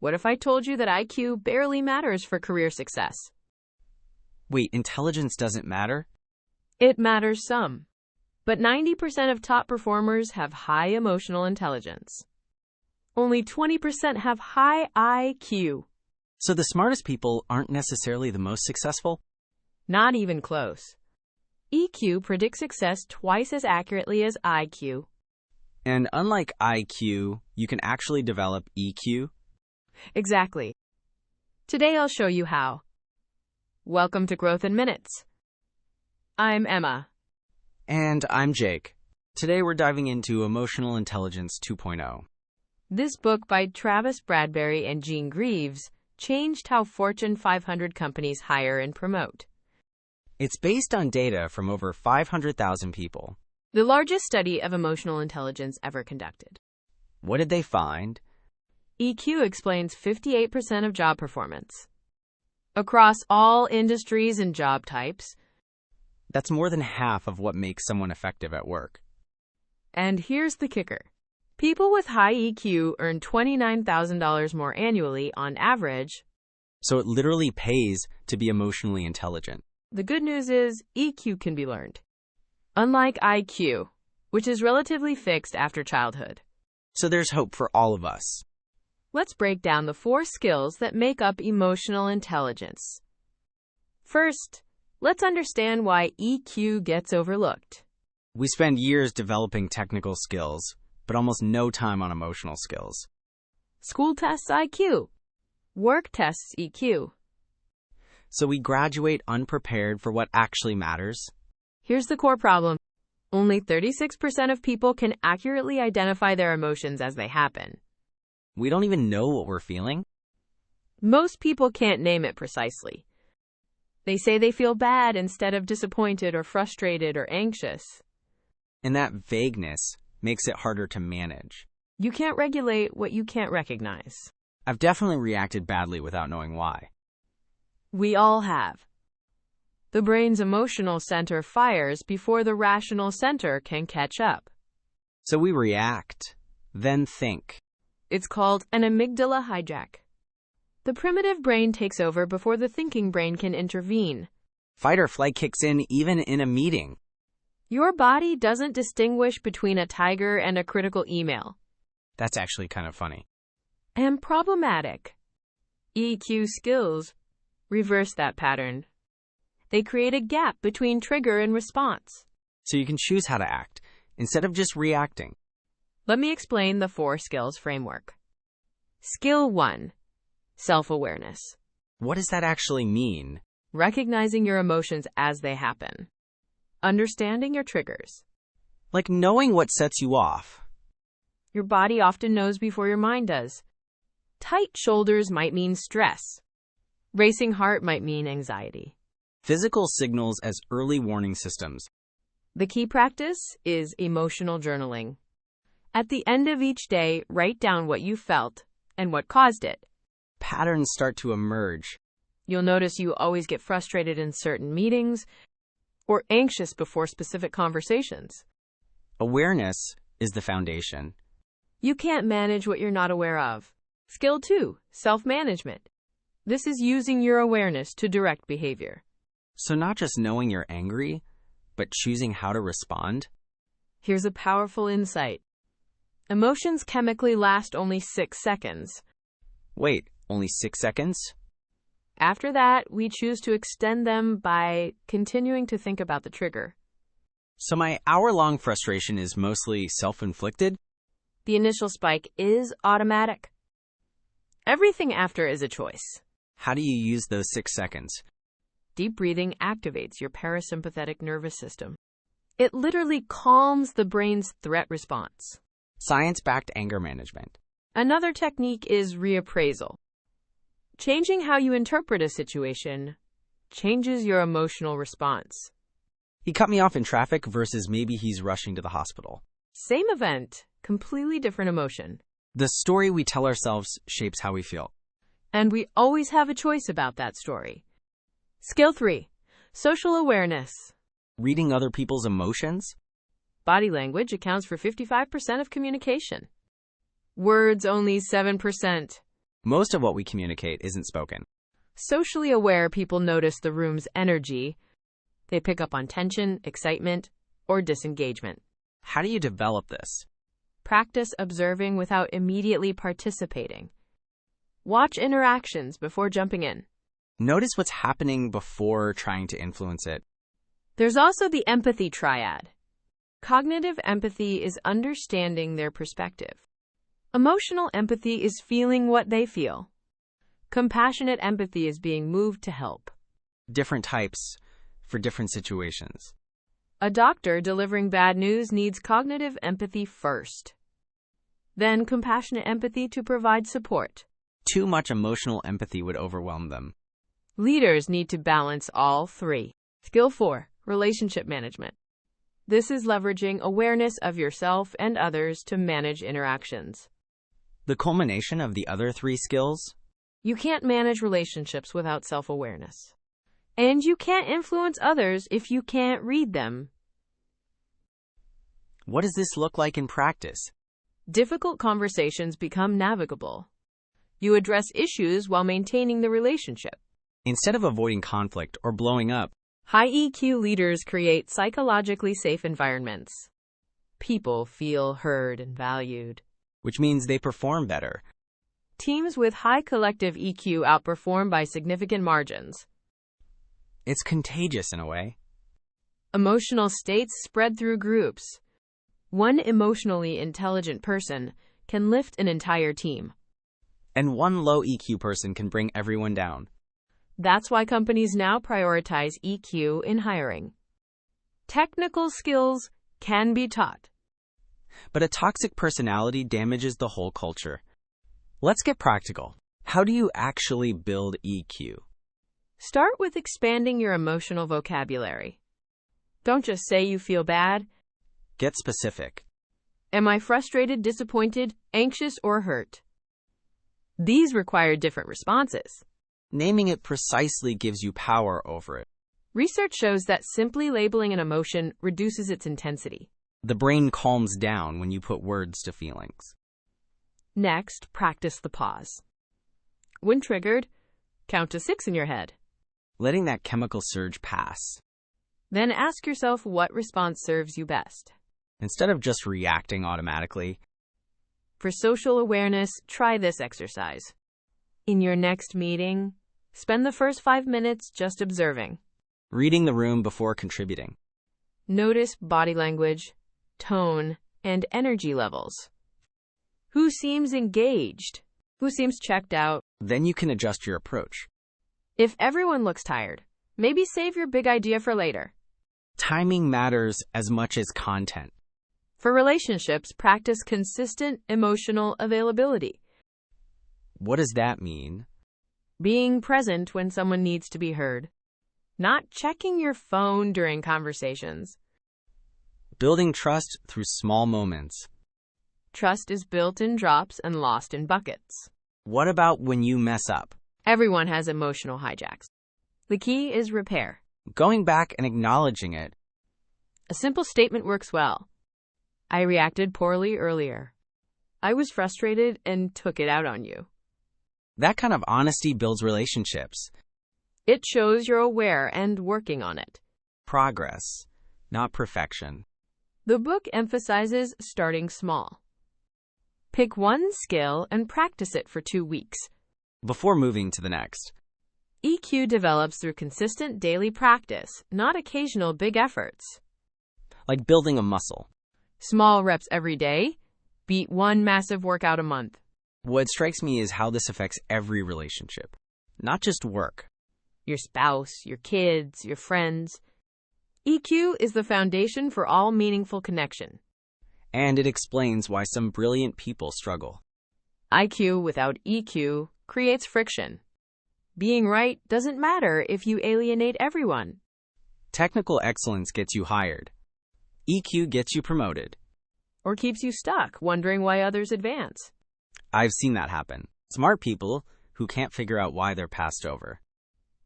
What if I told you that IQ barely matters for career success? Wait, intelligence doesn't matter? It matters some. But 90% of top performers have high emotional intelligence. Only 20% have high IQ. So the smartest people aren't necessarily the most successful? Not even close. EQ predicts success twice as accurately as IQ. And unlike IQ, you can actually develop EQ? Exactly. Today I'll show you how. Welcome to Growth in Minutes. I'm Emma. And I'm Jake. Today we're diving into Emotional Intelligence 2.0. This book by Travis Bradberry and Greaves changed how Fortune 500 companies hire and promote. It's based on data from over 500,000 people. The largest study of emotional intelligence ever conducted. What did they find? EQ explains 58% of job performance. Across all industries and job types. That's more than half of what makes someone effective at work. And here's the kicker. People with high EQ earn $29,000 more annually on average. So it literally pays to be emotionally intelligent. The good news is EQ can be learned. Unlike IQ, which is relatively fixed after childhood. So there's hope for all of us. Let's break down the 4 skills that make up emotional intelligence. First, let's understand why EQ gets overlooked. We spend years developing technical skills, but almost no time on emotional skills. School tests IQ. Work tests EQ. So we graduate unprepared for what actually matters. Here's the core problem. Only 36% of people can accurately identify their emotions as they happen. We don't even know what we're feeling. Most people can't name it precisely. They say they feel bad instead of disappointed or frustrated or anxious. And that vagueness makes it harder to manage. You can't regulate what you can't recognize. I've definitely reacted badly without knowing why. We all have. The brain's emotional center fires before the rational center can catch up. So we react, then think. It's called an amygdala hijack. The primitive brain takes over before the thinking brain can intervene. Fight or flight kicks in even in a meeting. Your body doesn't distinguish between a tiger and a critical email. That's actually kind of funny. And problematic. EQ skills reverse that pattern. They create a gap between trigger and response. So you can choose how to act, instead of just reacting. Let me explain the 4 skills framework. Skill 1. Self-awareness. What does that actually mean? Recognizing your emotions as they happen. Understanding your triggers. Like knowing what sets you off. Your body often knows before your mind does. Tight shoulders might mean stress. Racing heart might mean anxiety. Physical signals as early warning systems. The key practice is emotional journaling. At the end of each day, write down what you felt and what caused it. Patterns start to emerge. You'll notice you always get frustrated in certain meetings or anxious before specific conversations. Awareness is the foundation. You can't manage what you're not aware of. Skill 2, self-management. This is using your awareness to direct behavior. So not just knowing you're angry, but choosing how to respond. Here's a powerful insight. Emotions chemically last only 6 seconds. Wait, only 6 seconds? After that, we choose to extend them by continuing to think about the trigger. So my hour-long frustration is mostly self-inflicted? The initial spike is automatic. Everything after is a choice. How do you use those 6 seconds? Deep breathing activates your parasympathetic nervous system. It literally calms the brain's threat response. Science-backed anger management. Another technique is reappraisal. Changing how you interpret a situation changes your emotional response. He cut me off in traffic versus maybe he's rushing to the hospital. Same event, completely different emotion. The story we tell ourselves shapes how we feel. And we always have a choice about that story. Skill 3. Social awareness. Reading other people's emotions? Body language accounts for 55% of communication. Words only 7%. Most of what we communicate isn't spoken. Socially aware people notice the room's energy. They pick up on tension, excitement, or disengagement. How do you develop this? Practice observing without immediately participating. Watch interactions before jumping in. Notice what's happening before trying to influence it. There's also the empathy triad. Cognitive empathy is understanding their perspective. Emotional empathy is feeling what they feel. Compassionate empathy is being moved to help. Different types for different situations. A doctor delivering bad news needs cognitive empathy first, then compassionate empathy to provide support. Too much emotional empathy would overwhelm them. Leaders need to balance all three. Skill 4, relationship management. This is leveraging awareness of yourself and others to manage interactions. The culmination of the other 3 skills? You can't manage relationships without self-awareness. And you can't influence others if you can't read them. What does this look like in practice? Difficult conversations become navigable. You address issues while maintaining the relationship. Instead of avoiding conflict or blowing up, High EQ leaders create psychologically safe environments. People feel heard and valued. which means they perform better. Teams with high collective EQ outperform by significant margins. It's contagious in a way. Emotional states spread through groups. One emotionally intelligent person can lift an entire team. And one low EQ person can bring everyone down. That's why companies now prioritize EQ in hiring. Technical skills can be taught. But a toxic personality damages the whole culture. Let's get practical. How do you actually build EQ? Start with expanding your emotional vocabulary. Don't just say you feel bad. Get specific. Am I frustrated, disappointed, anxious, or hurt? These require different responses. Naming it precisely gives you power over it. Research shows that simply labeling an emotion reduces its intensity. The brain calms down when you put words to feelings. Next, practice the pause. When triggered, count to 6 in your head. Letting that chemical surge pass. Then ask yourself what response serves you best. Instead of just reacting automatically. For social awareness, try this exercise. In your next meeting, spend the first 5 minutes just observing. Reading the room before contributing. Notice body language, tone, and energy levels. Who seems engaged? Who seems checked out? Then you can adjust your approach. If everyone looks tired, maybe save your big idea for later. Timing matters as much as content. For relationships, practice consistent emotional availability. What does that mean? Being present when someone needs to be heard. Not checking your phone during conversations. Building trust through small moments. Trust is built in drops and lost in buckets. What about when you mess up? Everyone has emotional hijacks. The key is repair. Going back and acknowledging it. A simple statement works well. I reacted poorly earlier. I was frustrated and took it out on you. That kind of honesty builds relationships. It shows you're aware and working on it. Progress, not perfection. The book emphasizes starting small. Pick one skill and practice it for 2 weeks. Before moving to the next. EQ develops through consistent daily practice, not occasional big efforts. Like building a muscle. Small reps every day beat one massive workout a month. What strikes me is how this affects every relationship, not just work. Your spouse, your kids, your friends. EQ is the foundation for all meaningful connection. And it explains why some brilliant people struggle. IQ without EQ creates friction. Being right doesn't matter if you alienate everyone. Technical excellence gets you hired. EQ gets you promoted. Or keeps you stuck, wondering why others advance. I've seen that happen. Smart people who can't figure out why they're passed over.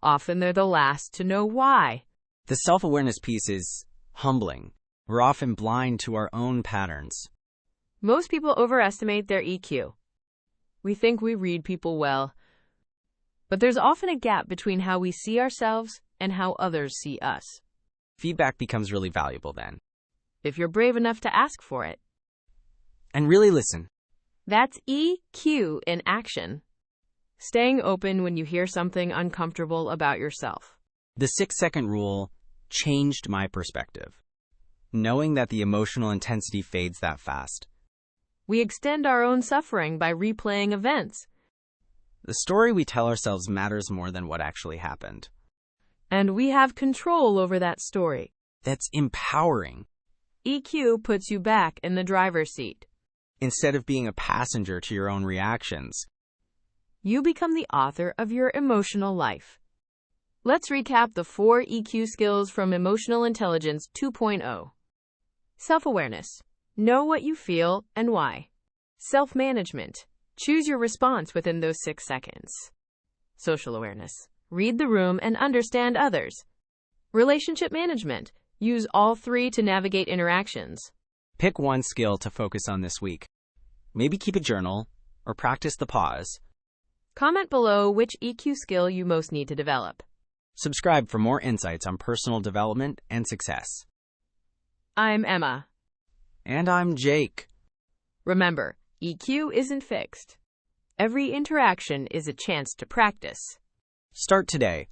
Often they're the last to know why. The self-awareness piece is humbling. We're often blind to our own patterns. Most people overestimate their EQ. We think we read people well, but there's often a gap between how we see ourselves and how others see us. Feedback becomes really valuable then. If you're brave enough to ask for it. And really listen. That's EQ in action. Staying open when you hear something uncomfortable about yourself. The 6-second rule changed my perspective. Knowing that the emotional intensity fades that fast. We extend our own suffering by replaying events. The story we tell ourselves matters more than what actually happened. And we have control over that story. That's empowering. EQ puts you back in the driver's seat. Instead of being a passenger to your own reactions. You become the author of your emotional life. Let's recap the 4 EQ skills from Emotional Intelligence 2.0. Self-awareness. Know what you feel and why. Self-management. Choose your response within those 6 seconds. Social awareness. Read the room and understand others. Relationship management. Use all 3 to navigate interactions. Pick one skill to focus on this week. Maybe keep a journal or practice the pause. Comment below which EQ skill you most need to develop. Subscribe for more insights on personal development and success. I'm Emma. And I'm Jake. Remember, EQ isn't fixed. Every interaction is a chance to practice. Start today.